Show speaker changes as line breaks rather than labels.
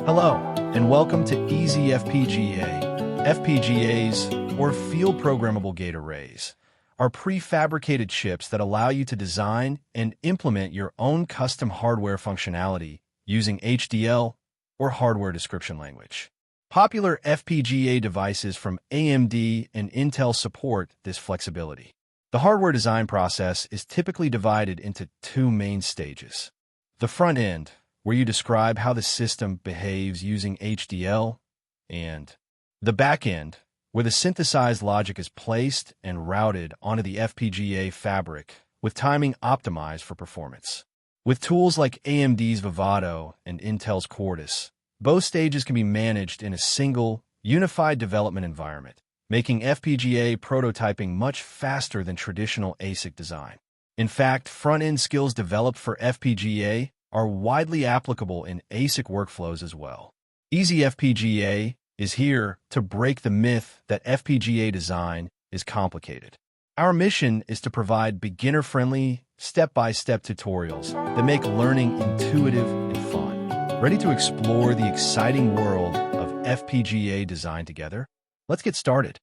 Hello, and welcome to EasyFPGA. FPGAs, or Field Programmable Gate Arrays, are prefabricated chips that allow you to design and implement your own custom hardware functionality using HDL, or Hardware Description Language. Popular FPGA devices from AMD and Intel support this flexibility. The hardware design process is typically divided into two main stages. The front end, where you describe how the system behaves using HDL, and the back end, where the synthesized logic is placed and routed onto the FPGA fabric with timing optimized for performance. With tools like AMD's Vivado and Intel's Quartus, both stages can be managed in a single, unified development environment, making FPGA prototyping much faster than traditional ASIC design. In fact, front-end skills developed for FPGA are widely applicable in ASIC workflows as well. EasyFPGA is here to break the myth that FPGA design is complicated. Our mission is to provide beginner-friendly, step-by-step tutorials that make learning intuitive and fun. Ready to explore the exciting world of FPGA design together? Let's get started.